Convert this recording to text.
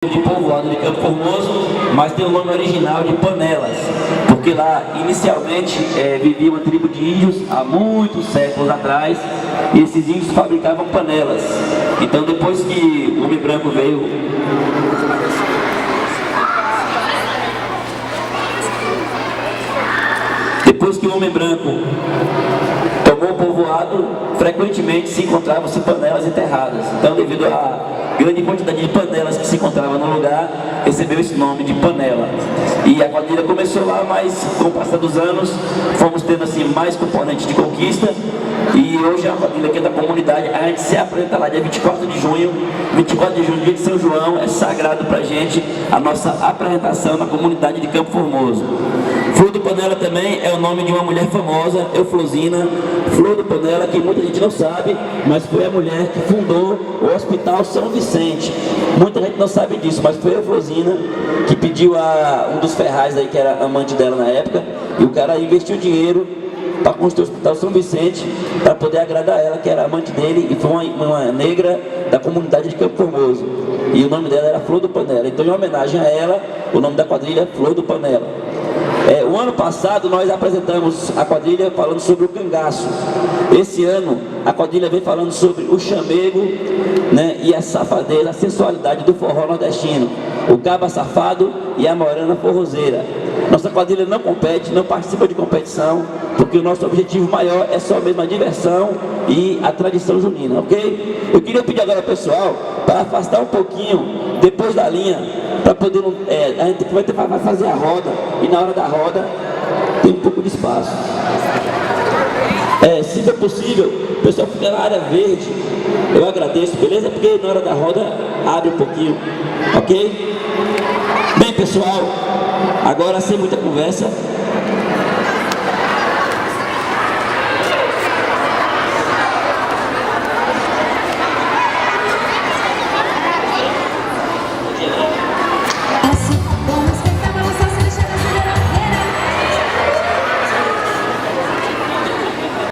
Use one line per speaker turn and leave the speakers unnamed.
de povoado de Campo Formoso, mas tem o nome original de Panelas, porque lá inicialmente vivia uma tribo de índios há muitos séculos atrás, e esses índios fabricavam panelas. Então depois que o homem branco veio tomou o povoado, frequentemente se encontravam-se panelas enterradas. Então, devido à grande quantidade de panelas que se encontrava no lugar, recebeu esse nome de Panela. E a quadrilha começou lá, mas com o passar dos anos fomos tendo assim mais componentes de conquista. E hoje a quadrilha aqui da comunidade, a gente se apresenta lá dia 24 de junho, dia de São João, é sagrado pra gente a nossa apresentação na comunidade de Campo Formoso. Flor do Panela também é o nome de uma mulher famosa, Euflosina. Flor do Panela, que muita gente não sabe, mas foi a mulher que fundou o Hospital São Vicente. Muita gente não sabe disso, mas foi a Euflosina que pediu a um dos ferrais aí, que era amante dela na época, e o cara investiu dinheiro para construir o Hospital São Vicente, para poder agradar ela, que era amante dele, e foi uma negra da comunidade de Campo Formoso. E o nome dela era Flor do Panela. Então, em homenagem a ela, o nome da quadrilha é Flor do Panela. O ano passado nós apresentamos a quadrilha falando sobre o cangaço. Esse ano a quadrilha vem falando sobre o chamego, né, e a safadeza, a sensualidade do forró nordestino, o caba safado e a morena forrozeira. Nossa quadrilha não compete, não participa de competição, porque o nosso objetivo maior é só mesmo a diversão e a tradição junina, ok? Eu queria pedir agora ao pessoal para afastar um pouquinho depois da linha, para poder, a gente vai fazer a roda, e na hora da roda tem um pouco de espaço. Se for possível, o pessoal fica na área verde, eu agradeço, beleza? Porque na hora da roda abre um pouquinho, ok? Bem, pessoal, agora sem muita conversa,